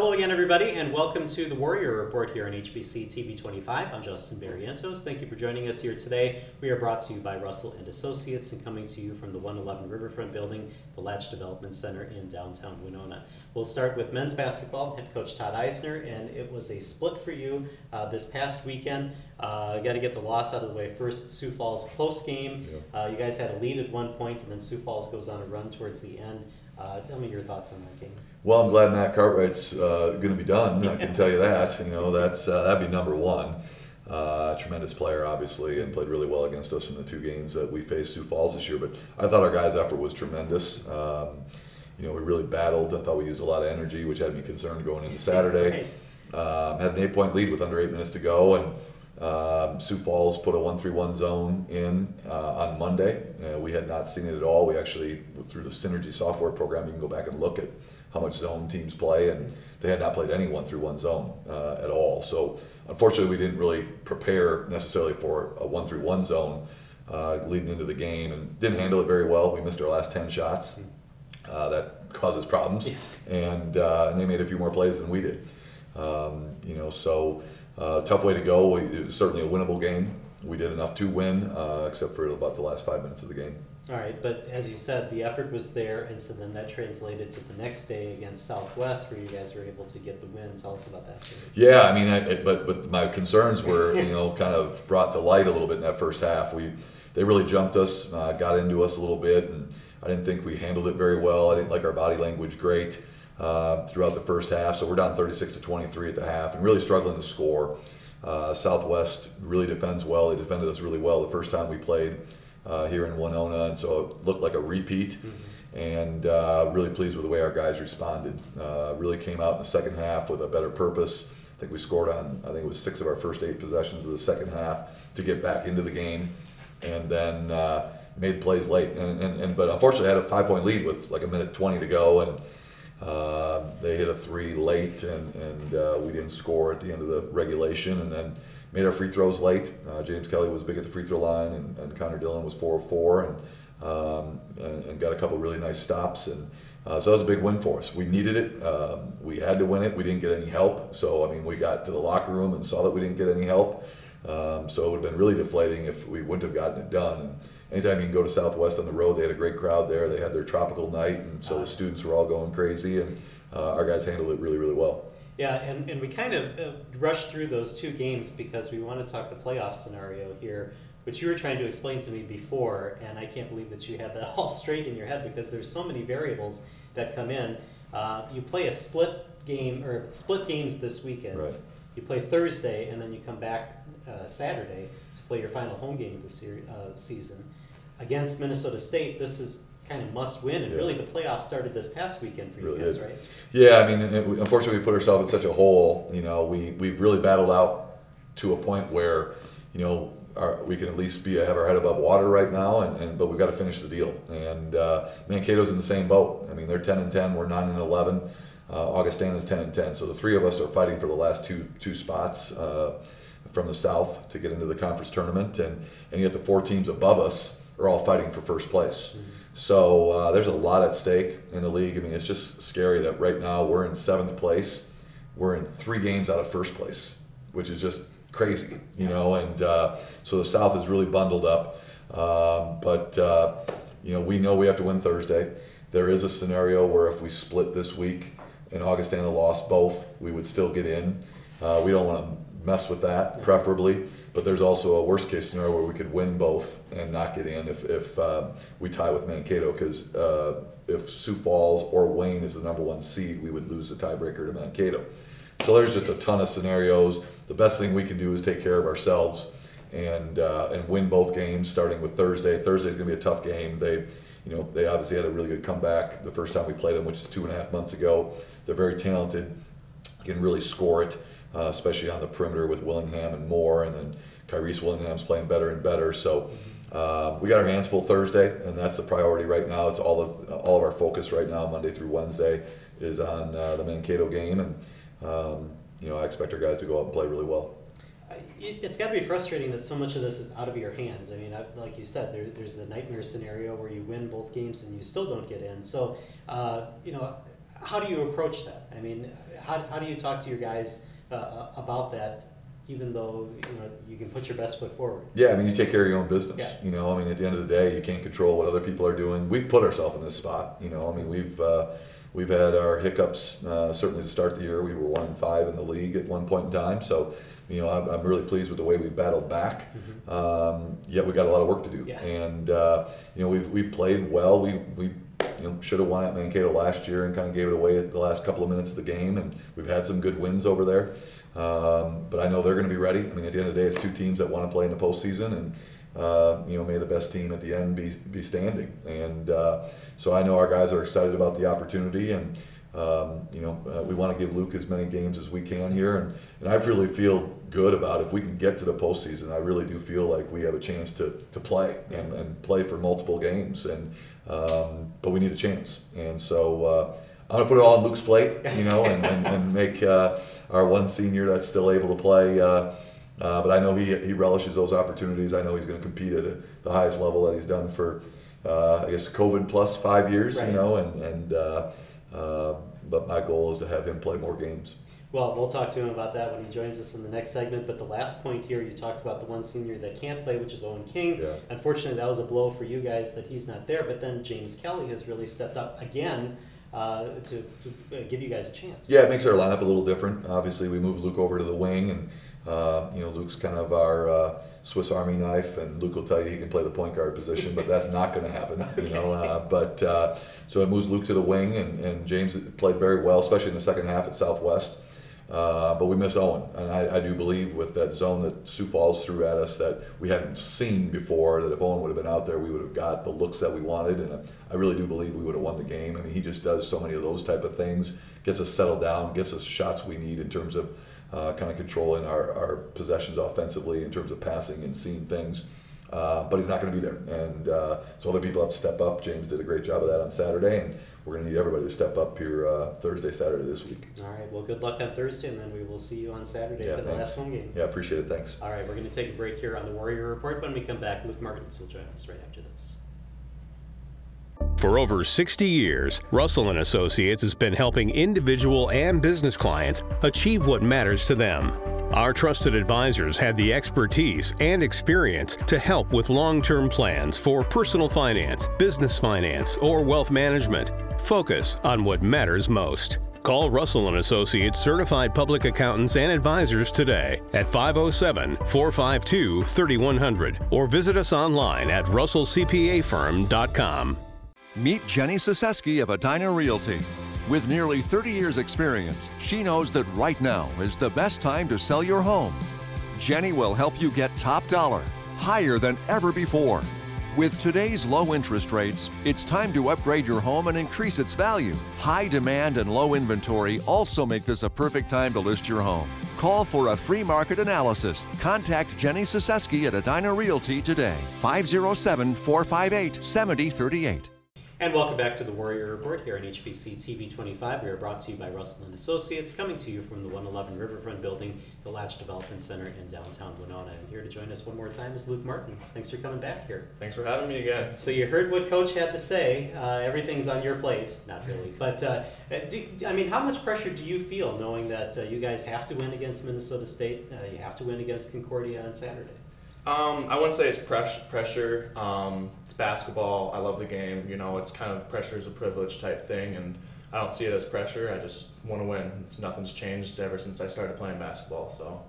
Hello again, everybody, and welcome to the Warrior Report here on HBC TV 25. I'm Justin Barrientos. Thank you for joining us here today. We are brought to you by Russell & Associates and coming to you from the 111 Riverfront Building, the Latch Development Center in downtown Winona. We'll start with men's basketball, head coach Todd Eisner, and it was a split for you this past weekend. Got to get the loss out of the way first. Sioux Falls close game. You guys had a lead at one point, and then Sioux Falls goes on a run towards the end. Tell me your thoughts on that game. Well, I'm glad Matt Cartwright's going to be done. I can tell you that. You know, that'd be number one. Tremendous player, obviously, and played really well against us in the two games that we faced Sioux Falls this year. But I thought our guys' effort was tremendous. You know, we really battled. I thought we used a lot of energy, which had me concerned going into Saturday. Had an 8-point lead with under 8 minutes to go, and Sioux Falls put a 1-3-1 zone in on Monday. We had not seen it at all. We actually, through the Synergy software program, you can go back and look at how much zone teams play, and they had not played any 1-3-1 zone at all. So unfortunately, we didn't really prepare necessarily for a 1-3-1 zone leading into the game, and didn't handle it very well. We missed our last 10 shots. That causes problems, and they made a few more plays than we did. You know, so tough way to go. It was certainly a winnable game. We did enough to win, except for about the last 5 minutes of the game. All right, but as you said, the effort was there, and so then that translated to the next day against Southwest, where you guys were able to get the win. Tell us about that. Yeah, I mean, but my concerns were, you know, kind of brought to light a little bit in that first half. They really jumped us, got into us a little bit, and I didn't think we handled it very well. I didn't like our body language great throughout the first half. So we're down 36-23 at the half, and really struggling to score. Southwest really defends well. They defended us really well the first time we played here in Winona, and so it looked like a repeat. And really pleased with the way our guys responded. Really came out in the second half with a better purpose. I think we scored on, I think it was 6 of our first 8 possessions of the second half to get back into the game, and then made plays late. But unfortunately, I had a 5-point lead with like 1:20 to go, and they hit a 3 late, and we didn't score at the end of the regulation, and then made our free throws late. James Kelly was big at the free throw line, and Connor Dillon was 4 of 4, and got a couple really nice stops, and so that was a big win for us. We needed it. We had to win it. We didn't get any help. So I mean, we got to the locker room and saw that we didn't get any help. So it would have been really deflating if we wouldn't have gotten it done. And anytime you can go to Southwest on the road, they had a great crowd there. They had their tropical night, and so the students were all going crazy, and our guys handled it really, really well. Yeah, and we kind of rushed through those 2 games because we want to talk the playoff scenario here, which you were trying to explain to me before, and I can't believe that you had that all straight in your head because there's so many variables that come in. You play a split game, or split games this weekend. Right. You play Thursday, and then you come back Saturday to play your final home game of the season. Against Minnesota State, this is kind of must win, and really the playoffs started this past weekend for you guys, right? Yeah, I mean, unfortunately we put ourselves in such a hole. You know, we've really battled out to a point where, you know, we can at least have our head above water right now, but we've got to finish the deal. And Mankato's in the same boat. I mean, they're 10-10, we're 9-11. Augustana's 10-10. So the 3 of us are fighting for the last two spots from the South to get into the conference tournament, and yet the 4 teams above us are all fighting for first place. So there's a lot at stake in the league. I mean, it's just scary that right now we're in 7th place. We're in 3 games out of first place, which is just crazy, you know. And so the South is really bundled up. But you know, we know we have to win Thursday. There is a scenario where if we split this week and Augustana lost both, we would still get in. We don't want to mess with that, preferably. But there's also a worst case scenario where we could win both and not get in if we tie with Mankato, because if Sioux Falls or Wayne is the #1 seed, we would lose the tiebreaker to Mankato. So there's just a ton of scenarios. The best thing we can do is take care of ourselves and win both games, starting with Thursday. Thursday's going to be a tough game. They obviously had a really good comeback the first time we played them, which is 2.5 months ago. They're very talented, can really score it. Especially on the perimeter with Willingham and Moore, and then Kyrese Willingham's playing better and better. So we got our hands full Thursday, and that's the priority right now. It's all of our focus right now, Monday through Wednesday, is on the Mankato game, and you know, I expect our guys to go out and play really well. It's got to be frustrating that so much of this is out of your hands. I mean, like you said, there's the nightmare scenario where you win both games and you still don't get in. So, you know, how do you approach that? I mean, how do you talk to your guys about that? Even though you can put your best foot forward. Yeah, I mean, you take care of your own business. Yeah. I mean, at the end of the day, you can't control what other people are doing. We've put ourselves in this spot. I mean, we've had our hiccups. Certainly to start the year, we were 1-5 in the league at one point in time. So, I'm really pleased with the way we've battled back. Yet we got a lot of work to do. Yeah. And we've played well. We should have won at Mankato last year and kind of gave it away at the last couple of minutes of the game. And we've had some good wins over there. But I know they're going to be ready. I mean, at the end of the day, it's two teams that want to play in the postseason, and may the best team at the end be standing. And so I know our guys are excited about the opportunity, and we want to give Luke as many games as we can here. And I really feel good about if we can get to the postseason. I really do feel like we have a chance to play and play for multiple games. And but we need a chance. And so. I'm gonna put it all on Luke's plate, and make our one senior that's still able to play. But I know he relishes those opportunities. I know he's going to compete at the highest level that he's done for, I guess, COVID plus 5 years. Right. But my goal is to have him play more games. Well, we'll talk to him about that when he joins us in the next segment. But the last point here, you talked about the one senior that can't play, which is Owen King. Yeah. Unfortunately, that was a blow for you guys that he's not there. But then James Kelly has really stepped up again. To give you guys a chance. Yeah, it makes our lineup a little different. Obviously, we moved Luke over to the wing, and Luke's kind of our Swiss Army knife, and Luke will tell you he can play the point guard position, but that's not going to happen. Okay. So it moves Luke to the wing, and James played very well, especially in the second half at Southwest. But we miss Owen, and I do believe with that zone that Sioux Falls threw at us that we hadn't seen before, that if Owen would have been out there, we would have got the looks that we wanted, and I really do believe we would have won the game. I mean, he just does so many of those type of things, gets us settled down, gets us shots we need in terms of kind of controlling our possessions offensively, in terms of passing and seeing things. But he's not going to be there, and so other people have to step up. James did a great job of that on Saturday, and we're going to need everybody to step up here Thursday, Saturday this week. All right, well, good luck on Thursday, and then we will see you on Saturday for the last home game. Yeah, appreciate it. Thanks. All right, we're going to take a break here on the Warrior Report. When we come back, Luke Martins will join us right after this. For over 60 years, Russell & Associates has been helping individual and business clients achieve what matters to them. Our trusted advisors have the expertise and experience to help with long-term plans for personal finance, business finance, or wealth management. Focus on what matters most. Call Russell & Associates Certified Public Accountants and Advisors today at 507-452-3100 or visit us online at russellcpafirm.com. Meet Jenny Siseski of Edina Realty. With nearly 30 years' experience, she knows that right now is the best time to sell your home. Jenny will help you get top dollar, higher than ever before. With today's low interest rates, it's time to upgrade your home and increase its value. High demand and low inventory also make this a perfect time to list your home. Call for a free market analysis. Contact Jenny Siseski at Edina Realty today, 507-458-7038. And welcome back to the Warrior Report here on HBC TV 25. We are brought to you by Russell & Associates, coming to you from the 111 Riverfront Building, the Latch Development Center in downtown Winona. And here to join us one more time is Luke Martins. Thanks for coming back here. Thanks for having me again. So you heard what Coach had to say. Everything's on your plate. Not really. But, how much pressure do you feel knowing that you guys have to win against Minnesota State, you have to win against Concordia on Saturday? I wouldn't say it's pressure. It's basketball. I love the game. It's kind of pressure is a privilege type thing, and I don't see it as pressure. I just want to win. Nothing's changed ever since I started playing basketball. So,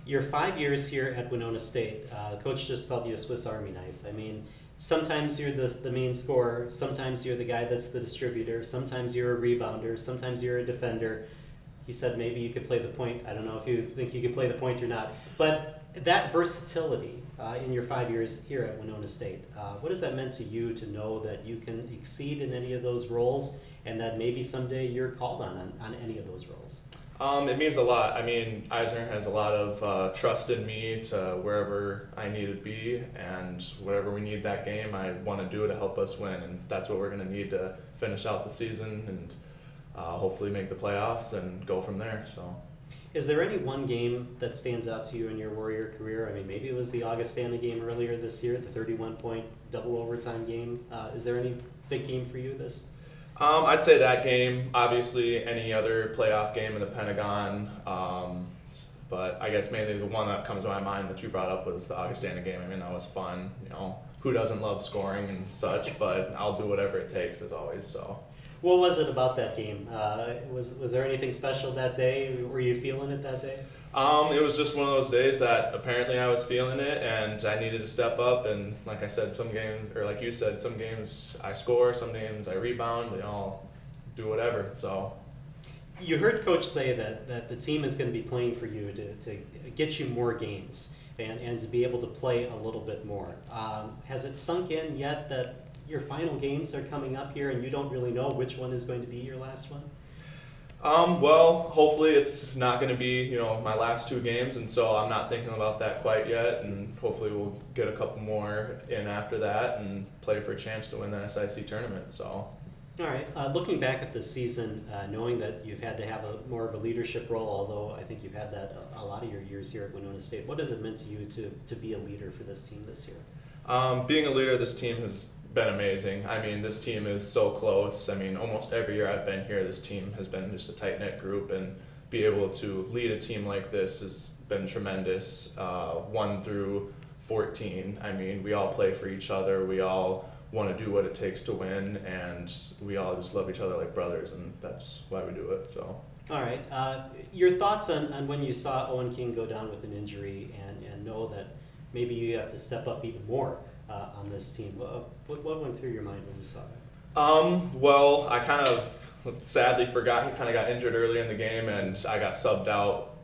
you're 5 years here at Winona State. The coach just called you a Swiss Army knife. I mean, sometimes you're the main scorer. Sometimes you're the guy that's the distributor. Sometimes you're a rebounder. Sometimes you're a defender. He said maybe you could play the point. I don't know if you think you could play the point or not, but that versatility in your 5 years here at Winona State, what has that meant to you to know that you can exceed in any of those roles and that maybe someday you're called on any of those roles? It means a lot. I mean, Eisner has a lot of trust in me to wherever I need to be, and whatever we need that game, I want to do to help us win, and that's what we're going to need to finish out the season and hopefully make the playoffs and go from there. So. Is there any one game that stands out to you in your Warrior career? I mean, maybe it was the Augustana game earlier this year, the 31-point double overtime game. Is there any big game for you this? I'd say that game, obviously any other playoff game in the Pentagon, but I guess mainly the one that comes to my mind that you brought up was the Augustana game. I mean, that was fun. You know, who doesn't love scoring and such, but I'll do whatever it takes as always, so. What was it about that game? Was there anything special that day? Were you feeling it that day? It was just one of those days that apparently I was feeling it and I needed to step up, and like I said, some games, or like you said, some games I score, some games I rebound, you know, I'll do whatever, so. You heard Coach say that the team is going to be playing for you to get you more games and to be able to play a little bit more. Has it sunk in yet that your final games are coming up here and you don't really know which one is going to be your last one? Well, hopefully it's not going to be, you know, my last 2 games, and so I'm not thinking about that quite yet, and hopefully we'll get a couple more in after that and play for a chance to win the SIC tournament, so. All right. Looking back at this season, knowing that you've had to have more of a leadership role, although I think you've had that a lot of your years here at Winona State, what has it meant to you to be a leader for this team this year? Being a leader of this team has been amazing. I mean, this team is so close. I mean, almost every year I've been here, this team has been just a tight-knit group, and be able to lead a team like this has been tremendous. 1 through 14. I mean, we all play for each other. We all want to do what it takes to win, and we all just love each other like brothers, and that's why we do it. So. All right. Your thoughts on when you saw Owen King go down with an injury and know that maybe you have to step up even more on this team. What went through your mind when you saw that? Well, I kind of sadly forgot he kind of got injured early in the game, and I got subbed out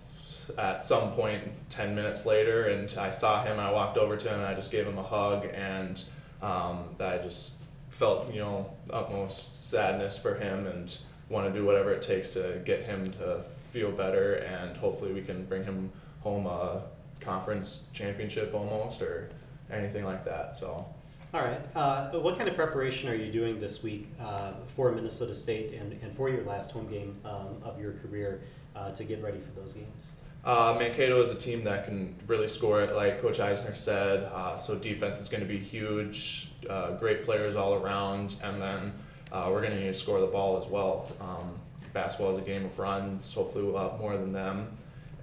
at some point 10 minutes later, and I saw him, I walked over to him, and I just gave him a hug, and I just felt, you know, utmost sadness for him and want to do whatever it takes to get him to feel better, and hopefully we can bring him home a conference championship almost, or anything like that. So. All right. What kind of preparation are you doing this week for Minnesota State and for your last home game of your career to get ready for those games? Mankato is a team that can really score it, like Coach Eisner said. So defense is going to be huge, great players all around, and then we're going to need to score the ball as well. Basketball is a game of runs. Hopefully we'll have more than them,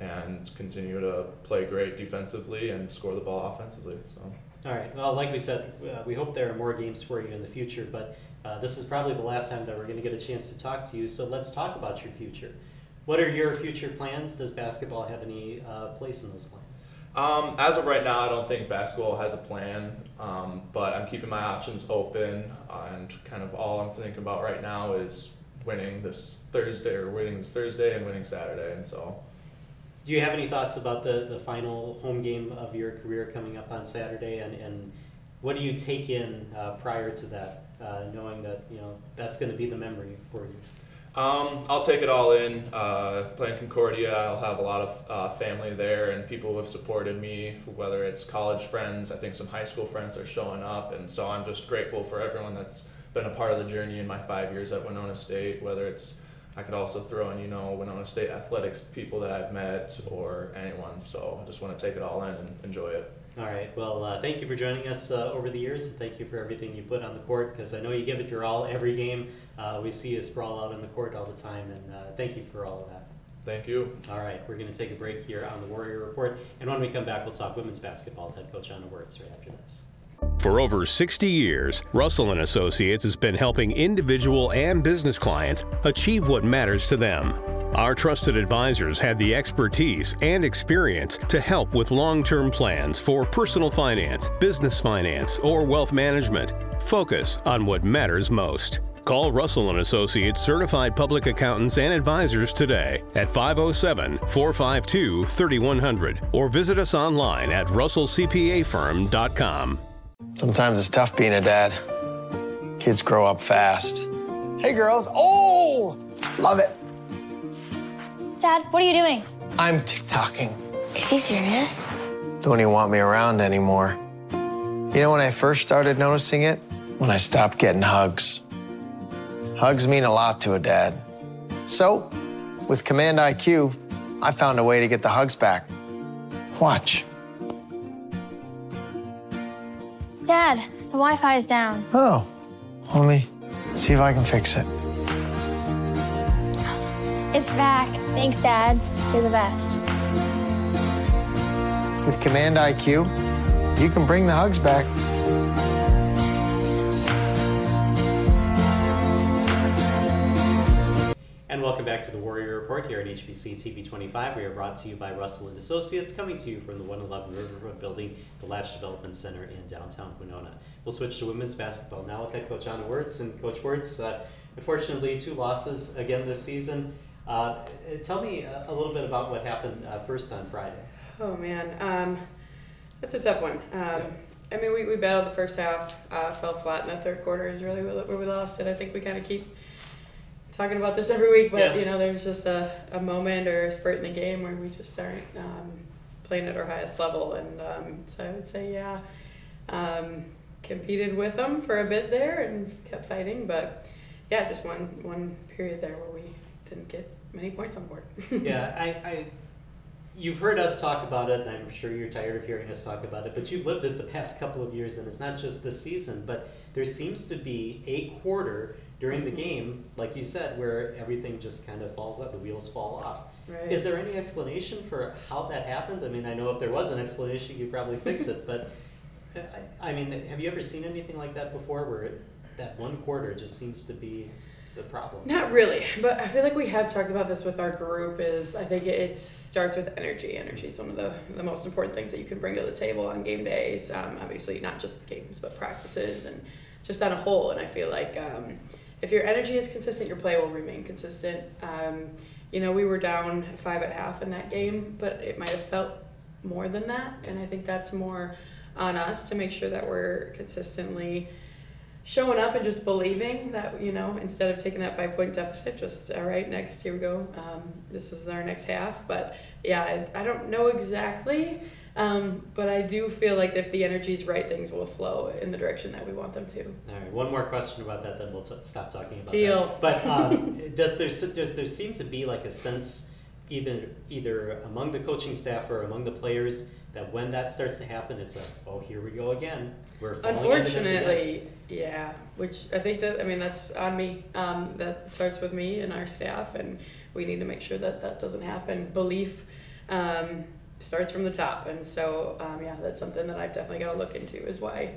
and continue to play great defensively and score the ball offensively. So. All right. Well, like we said, we hope there are more games for you in the future, but this is probably the last time that we're going to get a chance to talk to you, so let's talk about your future. What are your future plans? Does basketball have any place in those plans? As of right now, I don't think basketball has a plan, but I'm keeping my options open, and kind of all I'm thinking about right now is winning this Thursday and winning Saturday, and so. Do you have any thoughts about the final home game of your career coming up on Saturday, and what do you take in prior to that, knowing that that's going to be the memory for you? I'll take it all in. Playing Concordia, I'll have a lot of family there and people who have supported me, whether it's college friends. I think some high school friends are showing up, and so I'm just grateful for everyone that's been a part of the journey in my 5 years at Winona State, whether it's, I could also throw in, Winona State athletics people that I've met or anyone. So I just want to take it all in and enjoy it. All right. Well, thank you for joining us over the years, and thank you for everything you put on the court, because I know you give it your all every game. We see you sprawl out on the court all the time, and thank you for all of that. Thank you. All right. We're going to take a break here on the Warrior Report, and when we come back, we'll talk women's basketball with head coach Ana Wurtz right after this. For over 60 years, Russell & Associates has been helping individual and business clients achieve what matters to them. Our trusted advisors have the expertise and experience to help with long-term plans for personal finance, business finance, or wealth management. Focus on what matters most. Call Russell & Associates Certified Public Accountants and Advisors today at 507-452-3100 or visit us online at russellcpafirm.com. Sometimes it's tough being a dad. Kids grow up fast. Hey, girls. Oh, love it. Dad, what are you doing? I'm TikToking. Is he serious? Don't even want me around anymore. You know when I first started noticing it? When I stopped getting hugs. Hugs mean a lot to a dad. So, with Command IQ, I found a way to get the hugs back. Watch. Dad, the Wi-Fi is down. Oh, let me See if I can fix it. It's back. Thanks, Dad. You're the best. With Command IQ, you can bring the hugs back. And welcome back to the Warrior Report here at HBC TV 25. We are brought to you by Russell & Associates, coming to you from the 111 Riverfront Building, the Latch Development Center in downtown Winona. We'll switch to women's basketball now with head coach Ana Wurtz. And Coach Wurtz, unfortunately, 2 losses again this season. Tell me a little bit about what happened first on Friday. Oh, man. That's a tough one. I mean, we battled the first half, fell flat in the third quarter is really where we lost it. I think we kind of keep talking about this every week, but you know, there's just a moment or a spurt in the game where we just aren't playing at our highest level, and so I would say, competed with them for a bit there and kept fighting, but yeah, just one period there where we didn't get many points on board. Yeah, you've heard us talk about it, and I'm sure you're tired of hearing us talk about it, but you've lived it the past couple of years, and it's not just this season, but there seems to be a quarter during the game, like you said, where everything just kind of falls off, the wheels fall off. Right. Is there any explanation for how that happens? I mean, I know if there was an explanation, you'd probably fix it, but I mean, have you ever seen anything like that before, where that one quarter just seems to be the problem? Not really, but I feel like we have talked about this with our group. I think it starts with energy. Energy is one of the most important things that you can bring to the table on game days. Obviously, not just games, but practices and just on a whole. And I feel like if your energy is consistent, your play will remain consistent. You know, we were down 5 at half in that game, but it might have felt more than that. And I think that's more on us to make sure that we're consistently showing up and just believing that, you know, instead of taking that 5-point deficit, just, all right, next, here we go. This is our next half. But yeah, I don't know exactly, but I do feel like if the energy's right, things will flow in the direction that we want them to. All right, one more question about that, then we'll stop talking about Deal. that. But does there seem to be like a sense, either among the coaching staff or among the players, that when that starts to happen, it's oh, here we go again. We're falling into this again. Unfortunately, yeah, which I think that's on me. That starts with me and our staff, and we need to make sure that that doesn't happen. Belief starts from the top, and so yeah, that's something that I've definitely got to look into, is why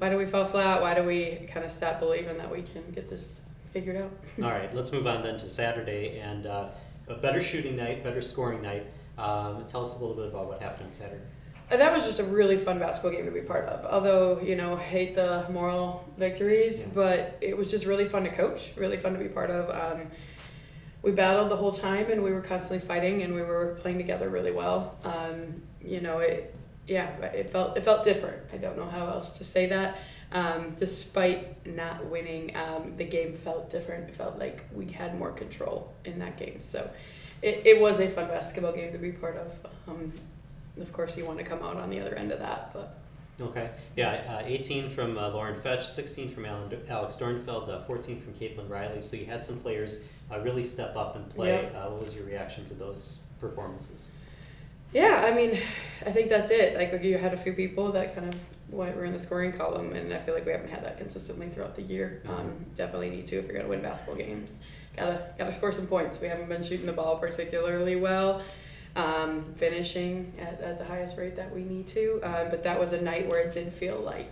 do we fall flat? Why do we kind of stop believing that we can get this figured out? All right, let's move on then to Saturday, and a better shooting night, better scoring night. Tell us a little bit about what happened on Saturday. That was just a really fun basketball game to be part of. Although, you know, hate the moral victories, but it was just really fun to coach, really fun to be part of. We battled the whole time, and we were constantly fighting, and we were playing together really well. You know, it felt different. I don't know how else to say that. Despite not winning, the game felt different. It felt like we had more control in that game. So it was a fun basketball game to be part of. Of course, you want to come out on the other end of that, but. Okay. Yeah, 18 from Lauren Fetch, 16 from Alex Dornfeld, 14 from Caitlin Riley. So you had some players really step up and play. Yep. What was your reaction to those performances? Yeah, I mean, I think that's it. Like, you had a few people that kind of were in the scoring column, and I feel like we haven't had that consistently throughout the year. Definitely need to if you're going to win basketball games. Gotta score some points. We haven't been shooting the ball particularly well. Finishing at the highest rate that we need to, but that was a night where it did feel like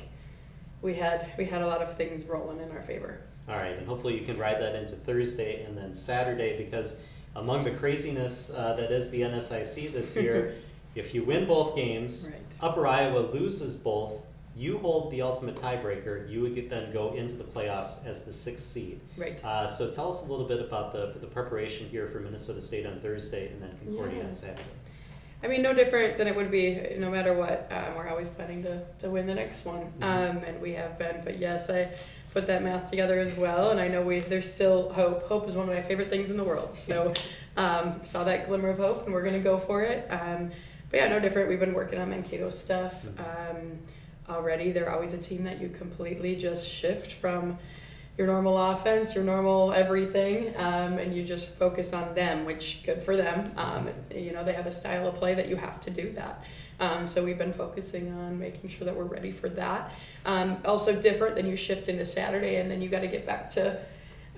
we had a lot of things rolling in our favor. All right, and hopefully you can ride that into Thursday and then Saturday, because among the craziness that is the NSIC this year, if you win both games, Right. Upper Iowa loses both, you hold the ultimate tiebreaker, you would then go into the playoffs as the 6th seed. Right. So tell us a little bit about the preparation here for Minnesota State on Thursday and then Concordia on Saturday. I mean, no different than it would be no matter what. We're always planning to win the next one, and we have been. But yes, I put that math together as well, and I know there's still hope. Hope is one of my favorite things in the world. So saw that glimmer of hope, and we're going to go for it. But yeah, no different. We've been working on Mankato stuff already. They're always a team that you completely just shift from your normal offense, your normal everything, and you just focus on them, which good for them. You know, they have a style of play that you have to do that. So we've been focusing on making sure that we're ready for that. Also different than you shift into Saturday, and then you got to get back to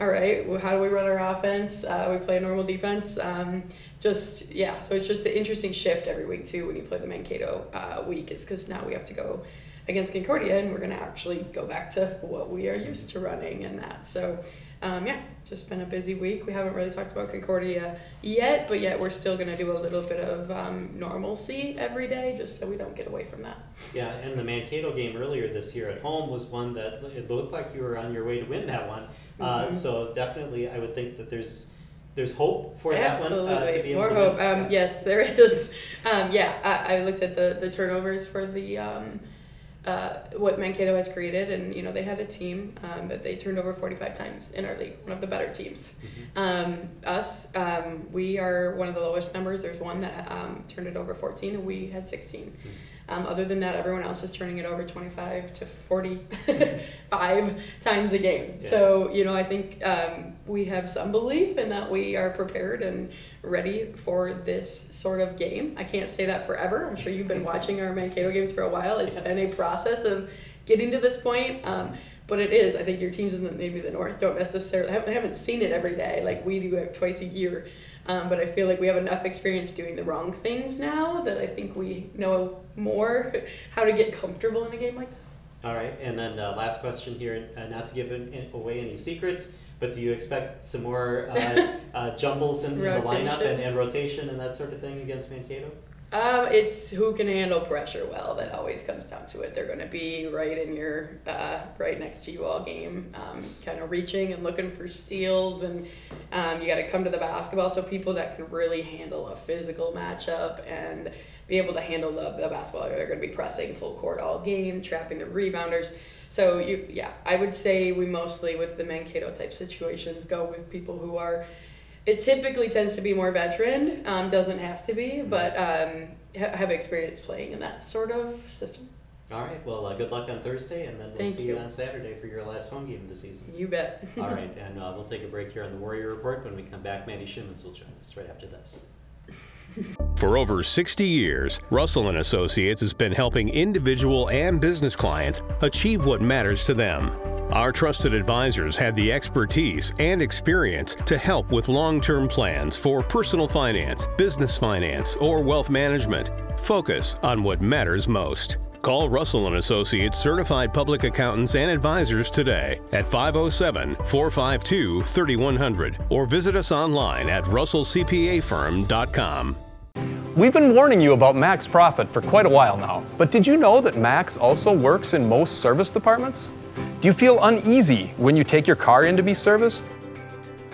all right, well, how do we run our offense? We play a normal defense. So it's just the interesting shift every week too when you play the Mankato week, is because now we have to go against Concordia and we're going to actually go back to what we are used to running and that. So just been a busy week. We haven't really talked about Concordia yet, but yet we're still going to do a little bit of normalcy every day just so we don't get away from that. Yeah, and the Mankato game earlier this year at home was one that it looked like you were on your way to win that one. So definitely I would think that there's hope for that one. To be able more to hope. win. Yes, there is. I looked at the turnovers for the what Mankato has created, and they had a team that they turned over 45 times in our league, one of the better teams. We are one of the lowest numbers. There's one that turned it over 14, and we had 16. Other than that, everyone else is turning it over 25 to 45 times a game. Yeah. So, I think we have some belief in that we are prepared and ready for this sort of game. I can't say that forever. I'm sure you've been watching our Mankato games for a while. It's been a process of getting to this point. But it is. I think your teams in maybe the North don't necessarily haven't seen it every day like we do it twice a year. But I feel like we have enough experience doing the wrong things now that I think we know more how to get comfortable in a game like that. All right, and then last question here, not to give away any secrets, but do you expect some more jumbles in the lineup and rotation and that sort of thing against Mankato? It's who can handle pressure well. That always comes down to it. They're going to be right in your, right next to you all game, kind of reaching and looking for steals, and you got to come to the basketball. So people that can really handle a physical matchup and be able to handle the basketball, they're going to be pressing full court all game, trapping the rebounders. So I would say we mostly with the Mankato type situations go with people who are. It typically tends to be more veteran, doesn't have to be, but have experience playing in that sort of system. All right, well, good luck on Thursday, and then we'll see you on Saturday for your last home game of the season. You bet. All right, and we'll take a break here on the Warrior Report. When we come back, Maddie Shimmons will join us right after this. For over 60 years, Russell & Associates has been helping individual and business clients achieve what matters to them. Our trusted advisors have the expertise and experience to help with long-term plans for personal finance, business finance, or wealth management. Focus on what matters most. Call Russell & Associates Certified Public Accountants and Advisors today at 507-452-3100 or visit us online at russellcpafirm.com. We've been warning you about Max Profit for quite a while now, but did you know that Max also works in most service departments? Do you feel uneasy when you take your car in to be serviced?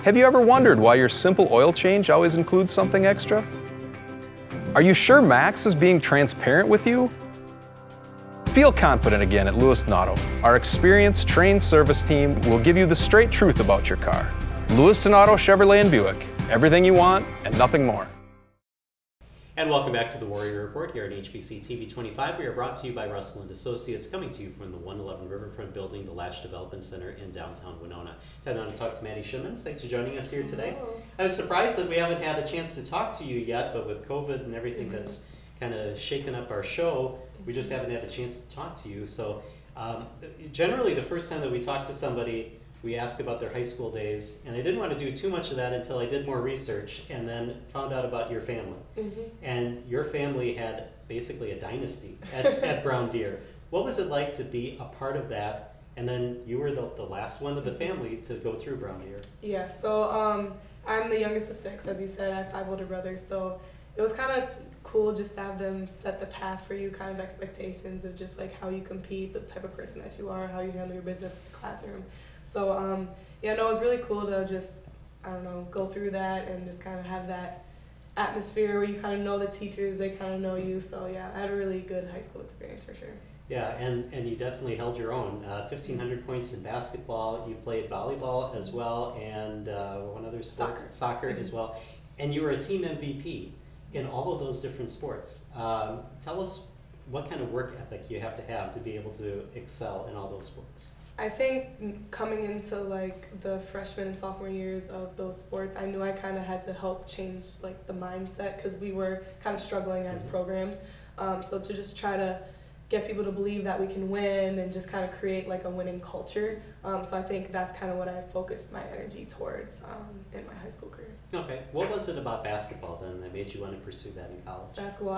Have you ever wondered why your simple oil change always includes something extra? Are you sure Max is being transparent with you? Feel confident again at Lewiston Auto. Our experienced, trained service team will give you the straight truth about your car. Lewiston Auto, Chevrolet and Buick. Everything you want and nothing more. And welcome back to the Warrior Report here at HBC TV 25. We are brought to you by Russell & Associates, coming to you from the 111 Riverfront Building, the Latch Development Center in downtown Winona. Time now to talk to Maddie Shimmons. Thanks for joining us here today. Hello. I was surprised that we haven't had a chance to talk to you yet, but with COVID and everything that's kind of shaken up our show, we just haven't had a chance to talk to you. So generally the first time that we talk to somebody, we ask about their high school days, and I didn't want to do too much of that until I did more research and then found out about your family. And your family had basically a dynasty at Brown Deer. What was it like to be a part of that? And then you were the last one of the family to go through Brown Deer. Yeah, so I'm the youngest of 6, as you said. I have 5 older brothers, so it was kind of cool just to have them set the path for you, kind of expectations of just like how you compete, the type of person that you are, how you handle your business in the classroom. So, it was really cool to just, go through that and just kind of have that atmosphere where you kind of know the teachers, they kind of know you. So, I had a really good high school experience for sure. Yeah, and you definitely held your own. 1,500 points in basketball. You played volleyball as well, and one other sport, soccer as well. And you were a team MVP in all of those different sports. Tell us what kind of work ethic you have to be able to excel in all those sports. I think coming into like the freshman and sophomore years of those sports, I knew I kind of had to help change like the mindset because we were kind of struggling as programs. So to just try to get people to believe that we can win and just kind of create like a winning culture. So I think that's kind of what I focused my energy towards in my high school career. Okay. What was it about basketball then that made you want to pursue that in college? Basketball,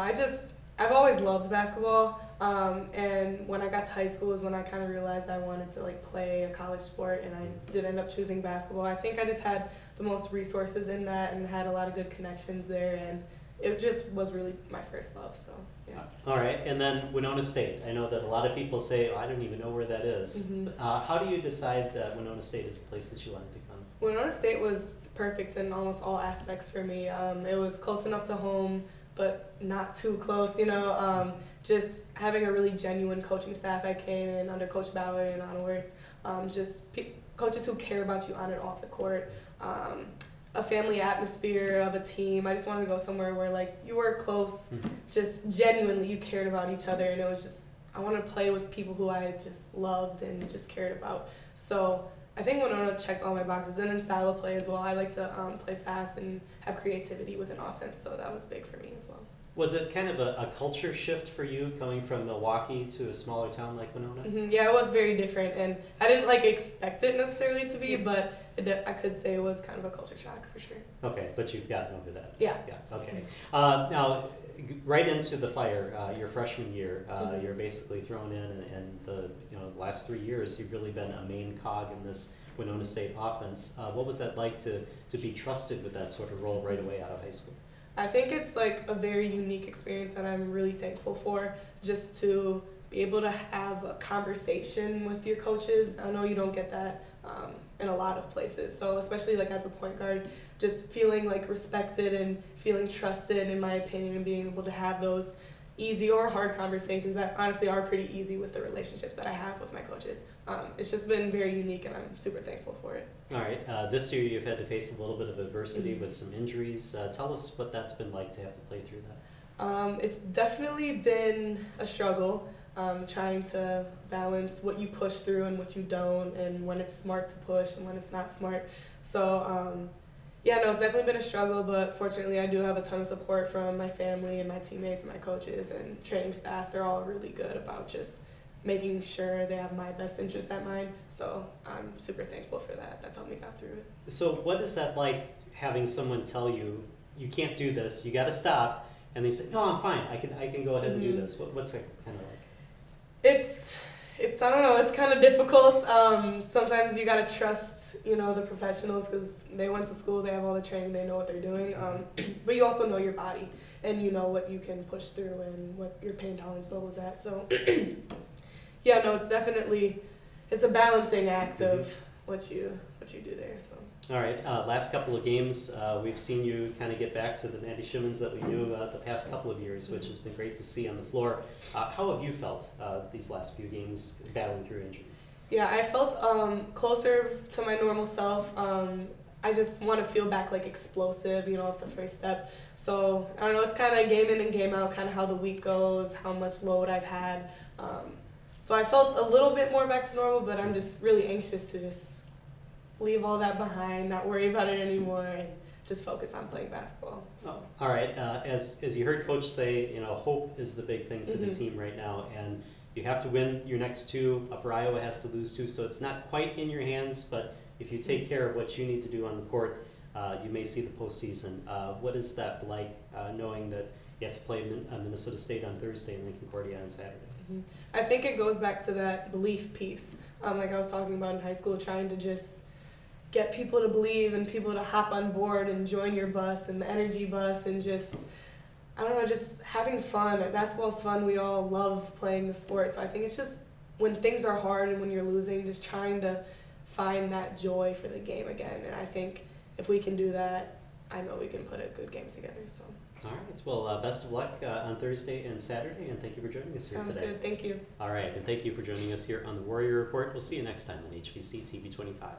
I've always loved basketball, and when I got to high school is when I kind of realized I wanted to like play a college sport, and I did end up choosing basketball. I think I just had the most resources in that and had a lot of good connections there, and it just was really my first love, so yeah. All right, and then Winona State. I know that a lot of people say, oh, I don't even know where that is. How do you decide that Winona State is the place that you want to become? Winona State was perfect in almost all aspects for me. It was close enough to home, but not too close, you know. Just having a really genuine coaching staff. I came in under Coach Ballard and Ana Wurtz, coaches who care about you on and off the court. A family atmosphere of a team. I just wanted to go somewhere where like you were close, just genuinely you cared about each other, and it was just, I wanted to play with people who I just loved and just cared about. So I think Winona checked all my boxes, and then style of play as well. I like to play fast and have creativity with an offense, so that was big for me as well. Was it kind of a culture shift for you coming from Milwaukee to a smaller town like Winona? Yeah, it was very different, and I didn't like expect it necessarily to be, but I could say it was kind of a culture shock for sure. Okay, but you've gotten over that. Yeah. Yeah. Okay. Now, right into the fire, your freshman year, you're basically thrown in, and the last 3 years you've really been a main cog in this Winona State offense. What was that like to be trusted with that sort of role right away out of high school? I think it's like a very unique experience that I'm really thankful for, just to be able to have a conversation with your coaches. I know you don't get that in a lot of places, so especially like as a point guard, just feeling like respected and feeling trusted, in my opinion, and being able to have those easy or hard conversations that honestly are pretty easy with the relationships that I have with my coaches. It's just been very unique, and I'm super thankful for it. All right. This year you've had to face a little bit of adversity with some injuries. Tell us what that's been like to have to play through that. It's definitely been a struggle, trying to balance what you push through and what you don't, and when it's smart to push and when it's not smart. So yeah, no, it's definitely been a struggle, but fortunately I do have a ton of support from my family and my teammates and my coaches and training staff. They're all really good about just making sure they have my best interest at mind. So I'm super thankful for that. That's helped me get through it. So what is that like, having someone tell you, you can't do this, you got to stop, and they say, no, I'm fine, I can go ahead and do this. What's it kind of like? It's I don't know, it's kind of difficult. Sometimes you got to trust, the professionals, because they went to school, they have all the training, they know what they're doing. But you also know your body, and you know what you can push through and what your pain tolerance level is at. So yeah, no, it's a balancing act of what you do there. So. All right, last couple of games, we've seen you kind of get back to the Maddie Schimmons that we knew the past couple of years, which has been great to see on the floor. How have you felt these last few games battling through injuries? Yeah, I felt closer to my normal self. I just want to feel back like explosive, off the first step. So I don't know, it's kind of game in and game out, kind of how the week goes, how much load I've had. So I felt a little bit more back to normal, but I'm just really anxious to just leave all that behind, not worry about it anymore, and just focus on playing basketball. So. All right, as you heard Coach say, hope is the big thing for the team right now, and you have to win your next two. Upper Iowa has to lose two, so it's not quite in your hands, but if you take care of what you need to do on the court, you may see the postseason. What is that like, knowing that you have to play Minnesota State on Thursday and then Concordia on Saturday? I think it goes back to that belief piece, like I was talking about in high school, trying to just get people to believe and people to hop on board and join your bus and the energy bus, and just, I don't know, just having fun. Basketball's fun. We all love playing the sport. So I think it's just when things are hard and when you're losing, just trying to find that joy for the game again. And I think if we can do that, I know we can put a good game together. So. All right. Well, best of luck on Thursday and Saturday, and thank you for joining us here today. Sounds good. Thank you. All right, and thank you for joining us here on the Warrior Report. We'll see you next time on HBC TV 25.